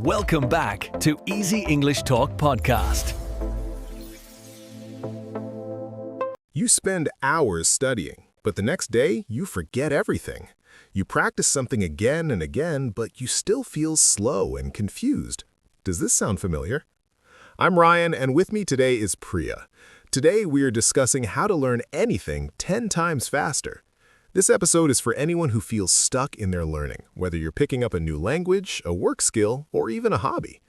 Welcome back to Easy English Talk Podcast. You spend hours studying, but the next day you forget everything. You practice something again and again, but you still feel slow and confused. Does this sound familiar? I'm Ryan, and with me today is Priya. Today we are discussing how to learn anything 10 times faster. This episode is for anyone who feels stuck in their learning, whether you're picking up a new language, a work skill, or even a hobby.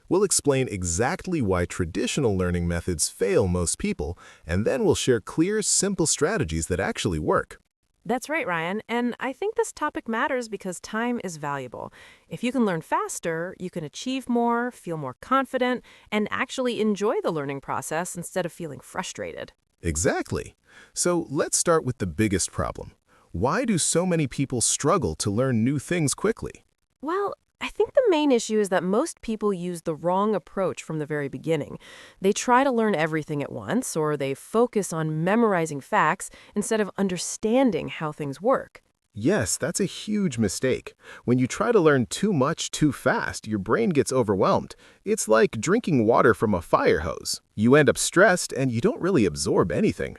We'll explain exactly why traditional learning methods fail most people, and then we'll share clear, simple strategies that actually work. That's right, Ryan. And I think this topic matters because time is valuable. If you can learn faster, you can achieve more, feel more confident, and actually enjoy the learning process instead of feeling frustrated. Exactly. So let's start with the biggest problem. Why do so many people struggle to learn new things quickly? Well, I think the main issue is that most people use the wrong approach from the very beginning. They try to learn everything at once, or they focus on memorizing facts instead of understanding how things work. Yes, that's a huge mistake. When you try to learn too much too fast, your brain gets overwhelmed. It's like drinking water from a fire hose. You end up stressed and you don't really absorb anything.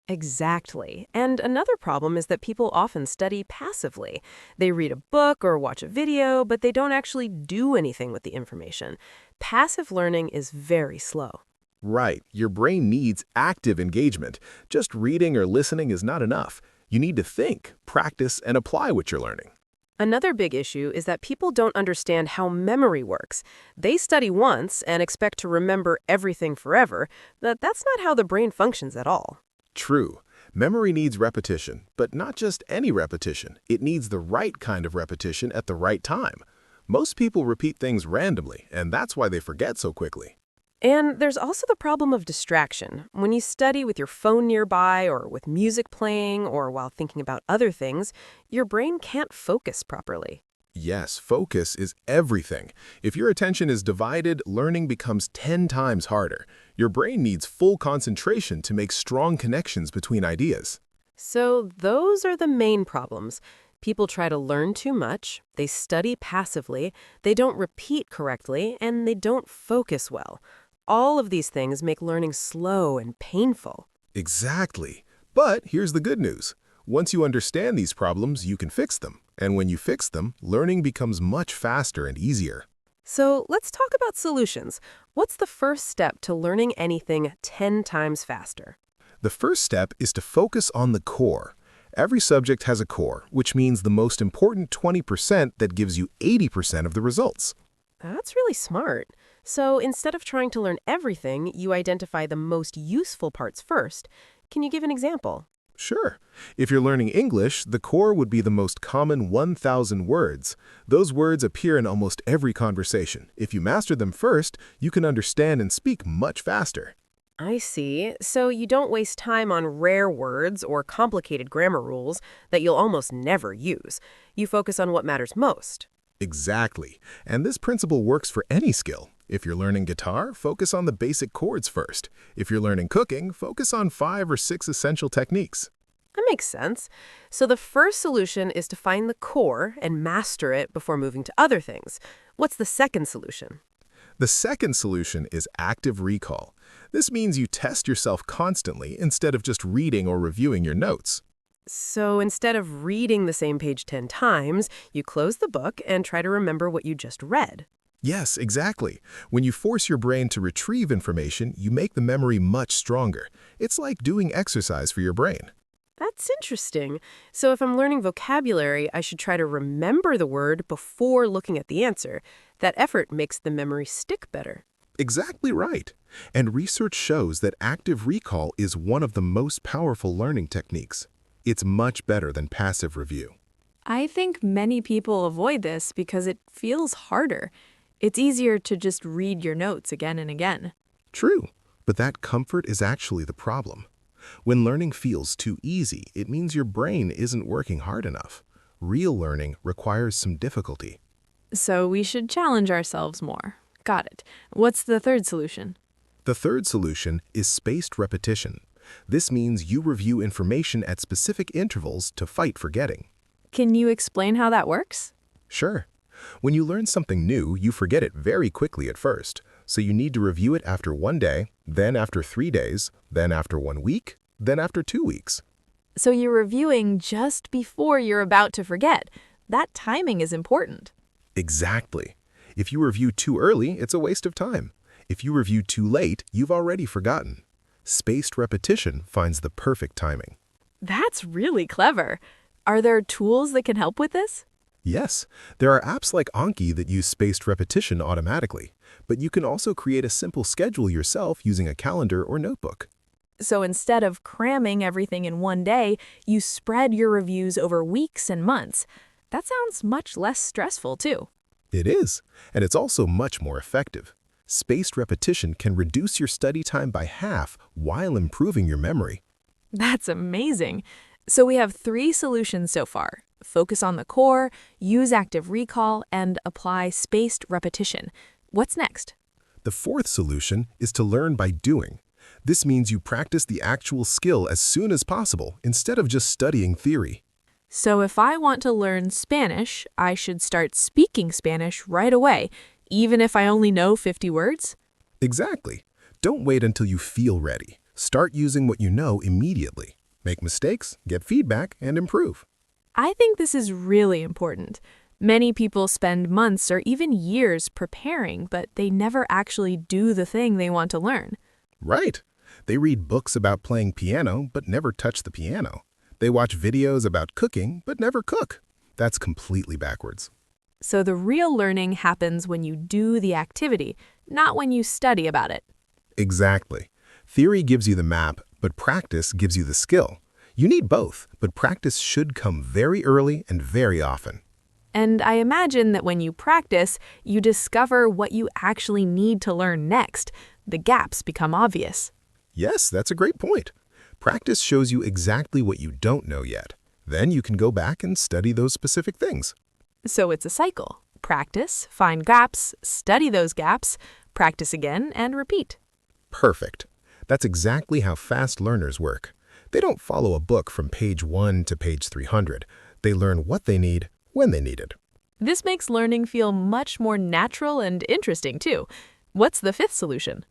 Exactly. And another problem is that people often study passively. They read a book or watch a video, but they don't actually do anything with the information. Passive learning is very slow. Right, your brain needs active engagement. Just reading or listening is not enough. You need to think, practice, and apply what you're learning. Another big issue is that people don't understand how memory works. They study once and expect to remember everything forever, but that's not how the brain functions at all. True. Memory needs repetition, but not just any repetition. It needs the right kind of repetition at the right time. Most people repeat things randomly, and that's why they forget so quickly. And there's also the problem of distraction. When you study with your phone nearby or with music playing or while thinking about other things, your brain can't focus properly. Yes, focus is everything. If your attention is divided, learning becomes 10 times harder. Your brain needs full concentration to make strong connections between ideas. So those are the main problems. People try to learn too much, they study passively, they don't repeat correctly, and they don't focus well. All of these things make learning slow and painful. Exactly. But here's the good news. Once you understand these problems, you can fix them. And when you fix them, learning becomes much faster and easier. So let's talk about solutions. What's the first step to learning anything 10 times faster? The first step is to focus on the core. Every subject has a core, which means the most important 20% that gives you 80% of the results. That's really smart. So instead of trying to learn everything, you identify the most useful parts first. Can you give an example? Sure. If you're learning English, the core would be the most common 1,000 words. Those words appear in almost every conversation. If you master them first, you can understand and speak much faster. I see. So you don't waste time on rare words or complicated grammar rules that you'll almost never use. You focus on what matters most. Exactly. And this principle works for any skill. If you're learning guitar, focus on the basic chords first. If you're learning cooking, focus on 5 or 6 essential techniques. That makes sense. So the first solution is to find the core and master it before moving to other things. What's the second solution? The second solution is active recall. This means you test yourself constantly instead of just reading or reviewing your notes. So instead of reading the same page 10 times, you close the book and try to remember what you just read. Yes, exactly. When you force your brain to retrieve information, you make the memory much stronger. It's like doing exercise for your brain. That's interesting. So if I'm learning vocabulary, I should try to remember the word before looking at the answer. That effort makes the memory stick better. Exactly right. And research shows that active recall is one of the most powerful learning techniques. It's much better than passive review. I think many people avoid this because it feels harder. It's easier to just read your notes again and again. True, but that comfort is actually the problem. When learning feels too easy, it means your brain isn't working hard enough. Real learning requires some difficulty. So we should challenge ourselves more. Got it. What's the third solution? The third solution is spaced repetition. This means you review information at specific intervals to fight forgetting. Can you explain how that works? Sure. When you learn something new, you forget it very quickly at first, so you need to review it after 1 day, then after 3 days, then after 1 week, then after 2 weeks. So you're reviewing just before you're about to forget. That timing is important. Exactly. If you review too early, it's a waste of time. If you review too late, you've already forgotten. Spaced repetition finds the perfect timing. That's really clever. Are there tools that can help with this? Yes, there are apps like Anki that use spaced repetition automatically, but you can also create a simple schedule yourself using a calendar or notebook. So instead of cramming everything in one day, you spread your reviews over weeks and months. That sounds much less stressful, too. It is, and it's also much more effective. Spaced repetition can reduce your study time by half while improving your memory. That's amazing. So we have 3 solutions so far. Focus on the core, use active recall, and apply spaced repetition. What's next? The fourth solution is to learn by doing. This means you practice the actual skill as soon as possible instead of just studying theory. So if I want to learn Spanish, I should start speaking Spanish right away, even if I only know 50 words? Exactly. Don't wait until you feel ready. Start using what you know immediately. Make mistakes, get feedback, and improve. I think this is really important. Many people spend months or even years preparing, but they never actually do the thing they want to learn. Right. They read books about playing piano, but never touch the piano. They watch videos about cooking, but never cook. That's completely backwards. So the real learning happens when you do the activity, not when you study about it. Exactly. Theory gives you the map, but practice gives you the skill. You need both, but practice should come very early and very often. And I imagine that when you practice, you discover what you actually need to learn next. The gaps become obvious. Yes, that's a great point. Practice shows you exactly what you don't know yet. Then you can go back and study those specific things. So it's a cycle. Practice, find gaps, study those gaps, practice again, and repeat. Perfect. That's exactly how fast learners work. They don't follow a book from page 1 to page 300. They learn what they need when they need it. This makes learning feel much more natural and interesting, too. What's the 5th solution?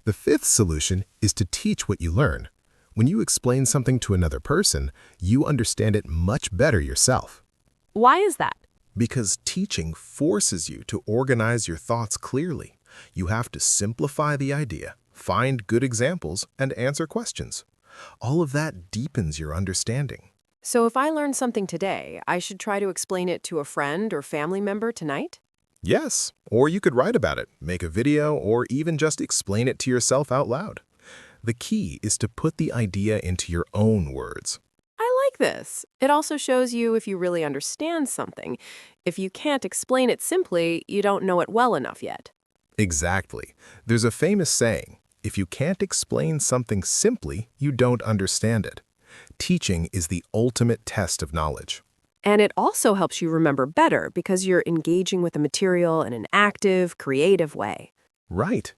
The 5th solution is to teach what you learn. When you explain something to another person, you understand it much better yourself. Why is that? Because teaching forces you to organize your thoughts clearly. You have to simplify the idea, find good examples, and answer questions. All of that deepens your understanding. So if I learn something today, I should try to explain it to a friend or family member tonight? Yes, or you could write about it, make a video, or even just explain it to yourself out loud. The key is to put the idea into your own words. I like this. It also shows you if you really understand something. If you can't explain it simply, you don't know it well enough yet. Exactly. There's a famous saying, if you can't explain something simply, you don't understand it. Teaching is the ultimate test of knowledge. And it also helps you remember better because you're engaging with the material in an active, creative way. Right.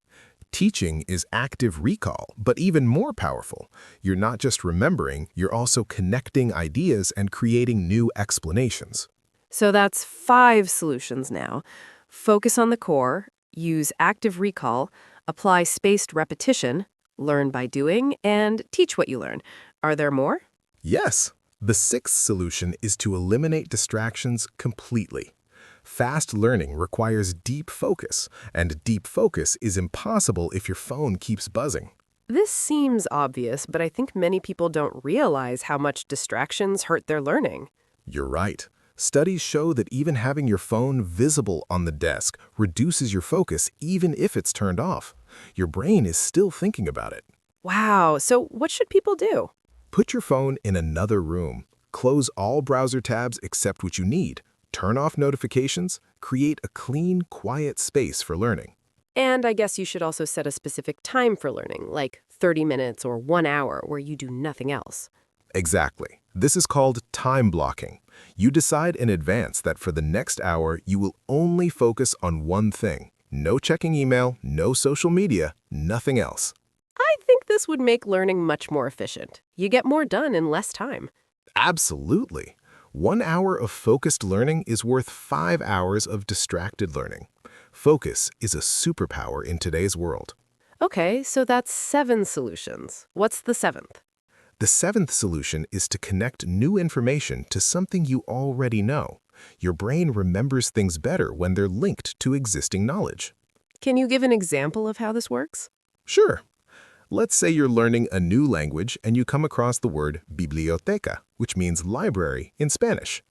Teaching is active recall, but even more powerful. You're not just remembering, you're also connecting ideas and creating new explanations. So that's 5 solutions now. Focus on the core, use active recall, apply spaced repetition, learn by doing, and teach what you learn. Are there more? Yes. The 6th solution is to eliminate distractions completely. Fast learning requires deep focus, and deep focus is impossible if your phone keeps buzzing. This seems obvious, but I think many people don't realize how much distractions hurt their learning. You're right. Studies show that even having your phone visible on the desk reduces your focus even if it's turned off. Your brain is still thinking about it. Wow, so what should people do? Put your phone in another room. Close all browser tabs except what you need. Turn off notifications. Create a clean, quiet space for learning. And I guess you should also set a specific time for learning, like 30 minutes or 1 hour where you do nothing else. Exactly. This is called time blocking. You decide in advance that for the next hour, you will only focus on one thing. No checking email, no social media, nothing else. I think this would make learning much more efficient. You get more done in less time. Absolutely. 1 hour of focused learning is worth 5 hours of distracted learning. Focus is a superpower in today's world. Okay, so that's 7 solutions. What's the 7th? The 7th solution is to connect new information to something you already know. Your brain remembers things better when they're linked to existing knowledge. Can you give an example of how this works? Sure. Let's say you're learning a new language and you come across the word biblioteca, which means library in Spanish.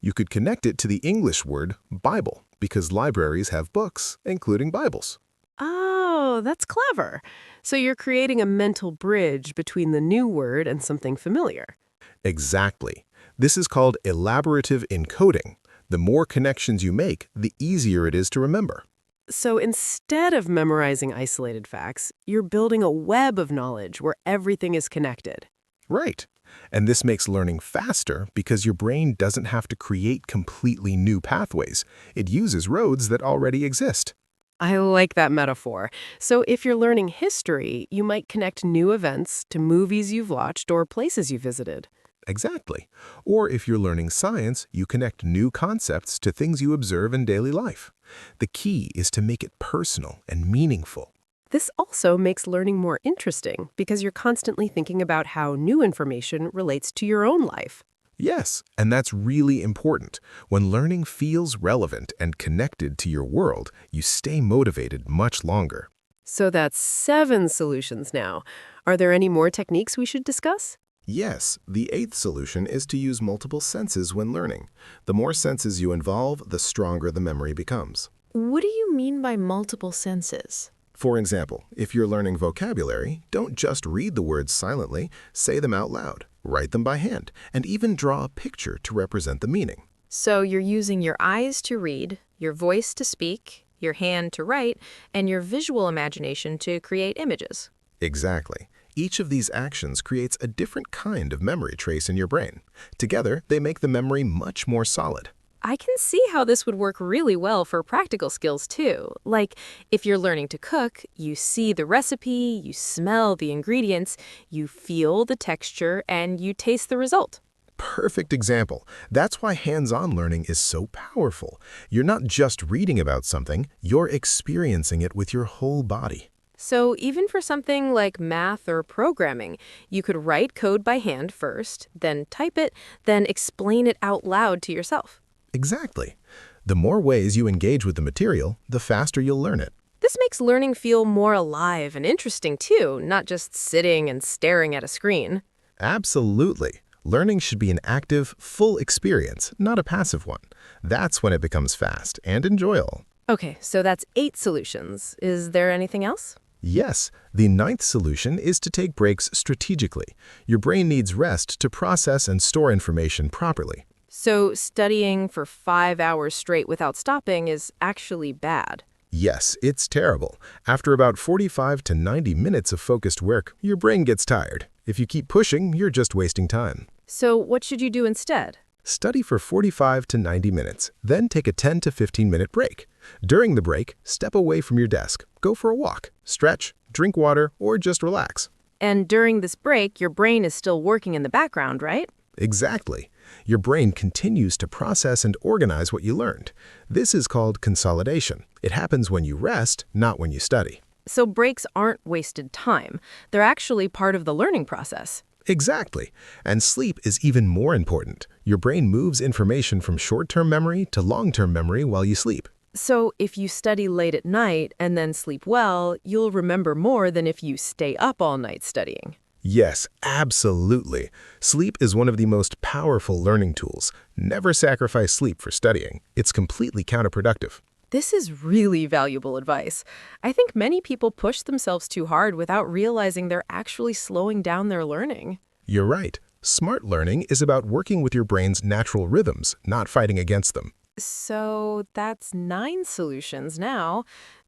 You could connect it to the English word Bible because libraries have books, including Bibles. Oh, that's clever. So you're creating a mental bridge between the new word and something familiar. Exactly. This is called elaborative encoding. The more connections you make, the easier it is to remember. So instead of memorizing isolated facts, you're building a web of knowledge where everything is connected. Right. And this makes learning faster because your brain doesn't have to create completely new pathways. It uses roads that already exist. I like that metaphor. So if you're learning history, you might connect new events to movies you've watched or places you visited. Exactly. Or if you're learning science, you connect new concepts to things you observe in daily life. The key is to make it personal and meaningful. This also makes learning more interesting because you're constantly thinking about how new information relates to your own life. Yes, and that's really important. When learning feels relevant and connected to your world, you stay motivated much longer. So that's 7 solutions now. Are there any more techniques we should discuss? Yes, the 8th solution is to use multiple senses when learning. The more senses you involve, the stronger the memory becomes. What do you mean by multiple senses? For example, if you're learning vocabulary, don't just read the words silently, say them out loud, write them by hand, and even draw a picture to represent the meaning. So you're using your eyes to read, your voice to speak, your hand to write, and your visual imagination to create images. Exactly. Each of these actions creates a different kind of memory trace in your brain. Together, they make the memory much more solid. I can see how this would work really well for practical skills too. Like, if you're learning to cook, you see the recipe, you smell the ingredients, you feel the texture, and you taste the result. Perfect example. That's why hands-on learning is so powerful. You're not just reading about something, you're experiencing it with your whole body. So even for something like math or programming, you could write code by hand first, then type it, then explain it out loud to yourself. Exactly. The more ways you engage with the material, the faster you'll learn it. This makes learning feel more alive and interesting too, not just sitting and staring at a screen. Absolutely. Learning should be an active, full experience, not a passive one. That's when it becomes fast and enjoyable. Okay, so that's 8 solutions. Is there anything else? Yes, the 9th solution is to take breaks strategically. Your brain needs rest to process and store information properly. So studying for 5 hours straight without stopping is actually bad. Yes, it's terrible. After about 45 to 90 minutes of focused work, your brain gets tired. If you keep pushing, you're just wasting time. So what should you do instead? Study for 45 to 90 minutes, then take a 10 to 15-minute break. During the break, step away from your desk, go for a walk, stretch, drink water, or just relax. And during this break, your brain is still working in the background, right? Exactly. Your brain continues to process and organize what you learned. This is called consolidation. It happens when you rest, not when you study. So breaks aren't wasted time. They're actually part of the learning process. Exactly. And sleep is even more important. Your brain moves information from short-term memory to long-term memory while you sleep. So if you study late at night and then sleep well, you'll remember more than if you stay up all night studying. Yes, absolutely. Sleep is one of the most powerful learning tools. Never sacrifice sleep for studying. It's completely counterproductive. This is really valuable advice. I think many people push themselves too hard without realizing they're actually slowing down their learning. You're right. Smart learning is about working with your brain's natural rhythms, not fighting against them. So that's 9 solutions now.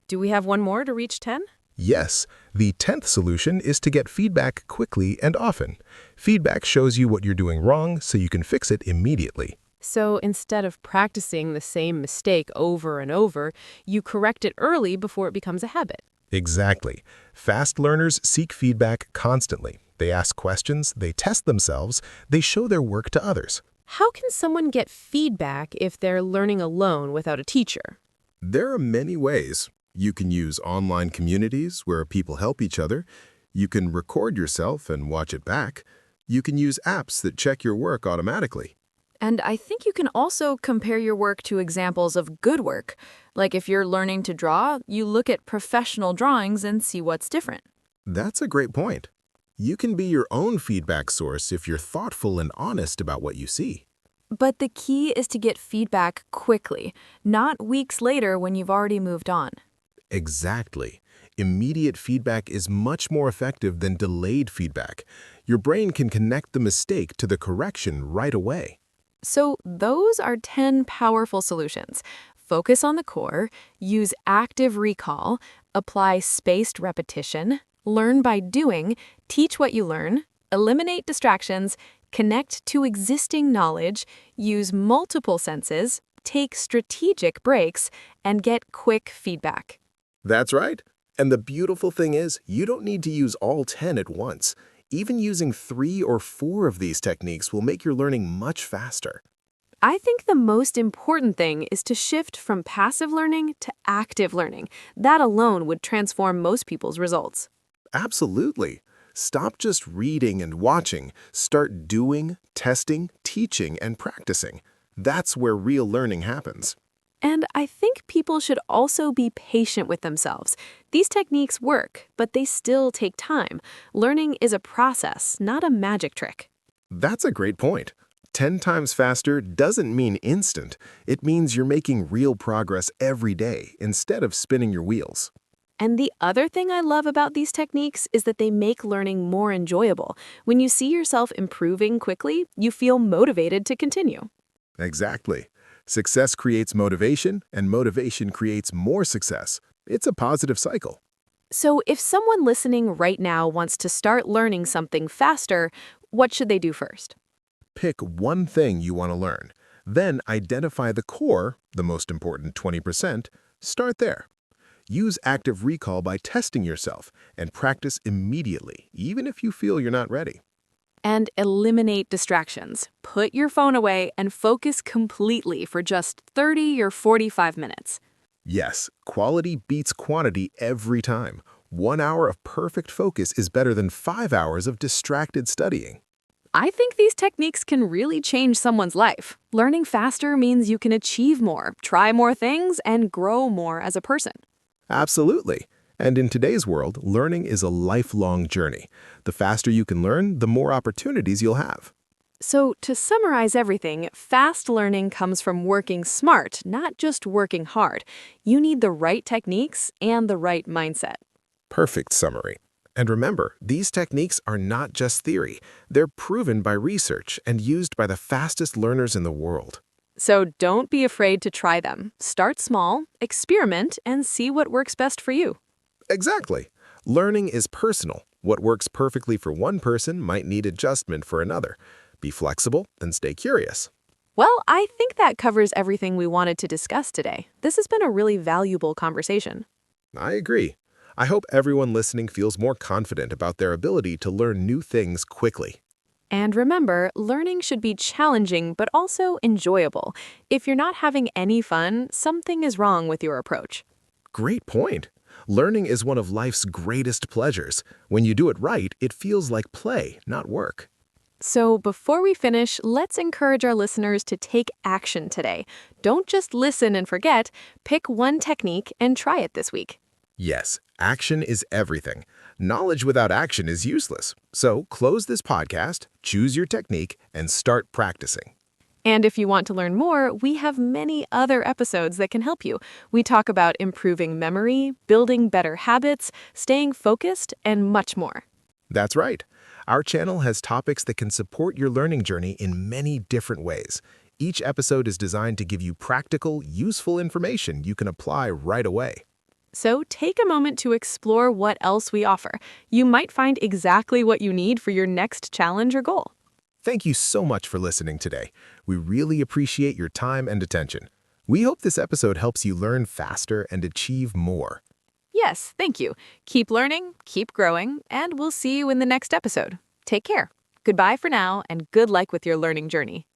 Do we have one more to reach 10? Yes, the 10th solution is to get feedback quickly and often. Feedback shows you what you're doing wrong so you can fix it immediately. So instead of practicing the same mistake over and over, you correct it early before it becomes a habit. Exactly. Fast learners seek feedback constantly. They ask questions, they test themselves, they show their work to others. How can someone get feedback if they're learning alone without a teacher? There are many ways. You can use online communities where people help each other. You can record yourself and watch it back. You can use apps that check your work automatically. And I think you can also compare your work to examples of good work. Like if you're learning to draw, you look at professional drawings and see what's different. That's a great point. You can be your own feedback source if you're thoughtful and honest about what you see. But the key is to get feedback quickly, not weeks later when you've already moved on. Exactly. Immediate feedback is much more effective than delayed feedback. Your brain can connect the mistake to the correction right away. So those are 10 powerful solutions. Focus on the core, use active recall, apply spaced repetition, learn by doing, teach what you learn, eliminate distractions, connect to existing knowledge, use multiple senses, take strategic breaks, and get quick feedback. That's right. And the beautiful thing is, you don't need to use all 10 at once. Even using 3 or 4 of these techniques will make your learning much faster. I think the most important thing is to shift from passive learning to active learning. That alone would transform most people's results. Absolutely. Stop just reading and watching. Start doing, testing, teaching, and practicing. That's where real learning happens. And I think people should also be patient with themselves. These techniques work, but they still take time. Learning is a process, not a magic trick. That's a great point. 10 times faster doesn't mean instant. It means you're making real progress every day instead of spinning your wheels. And the other thing I love about these techniques is that they make learning more enjoyable. When you see yourself improving quickly, you feel motivated to continue. Exactly. Success creates motivation, and motivation creates more success. It's a positive cycle. So if someone listening right now wants to start learning something faster, what should they do first? Pick one thing you want to learn. Then identify the core, the most important 20%. Start there. Use active recall by testing yourself and practice immediately, even if you feel you're not ready. And eliminate distractions. Put your phone away and focus completely for just 30 or 45 minutes. Yes, quality beats quantity every time. 1 hour of perfect focus is better than 5 hours of distracted studying. I think these techniques can really change someone's life. Learning faster means you can achieve more, try more things, and grow more as a person. Absolutely. And in today's world, learning is a lifelong journey. The faster you can learn, the more opportunities you'll have. So, to summarize everything, fast learning comes from working smart, not just working hard. You need the right techniques and the right mindset. Perfect summary. And remember, these techniques are not just theory. They're proven by research and used by the fastest learners in the world. So, don't be afraid to try them. Start small, experiment, and see what works best for you. Exactly. Learning is personal. What works perfectly for one person might need adjustment for another. Be flexible and stay curious. Well, I think that covers everything we wanted to discuss today. This has been a really valuable conversation. I agree. I hope everyone listening feels more confident about their ability to learn new things quickly. And remember, learning should be challenging but also enjoyable. If you're not having any fun, something is wrong with your approach. Great point. Learning is one of life's greatest pleasures. When you do it right, it feels like play, not work. So before we finish, let's encourage our listeners to take action today. Don't just listen and forget. Pick one technique and try it this week. Yes, action is everything. Knowledge without action is useless. So close this podcast, choose your technique, and start practicing. And if you want to learn more, we have many other episodes that can help you. We talk about improving memory, building better habits, staying focused, and much more. That's right. Our channel has topics that can support your learning journey in many different ways. Each episode is designed to give you practical, useful information you can apply right away. So take a moment to explore what else we offer. You might find exactly what you need for your next challenge or goal. Thank you so much for listening today. We really appreciate your time and attention. We hope this episode helps you learn faster and achieve more. Yes, thank you. Keep learning, keep growing, and we'll see you in the next episode. Take care. Goodbye for now, and good luck with your learning journey.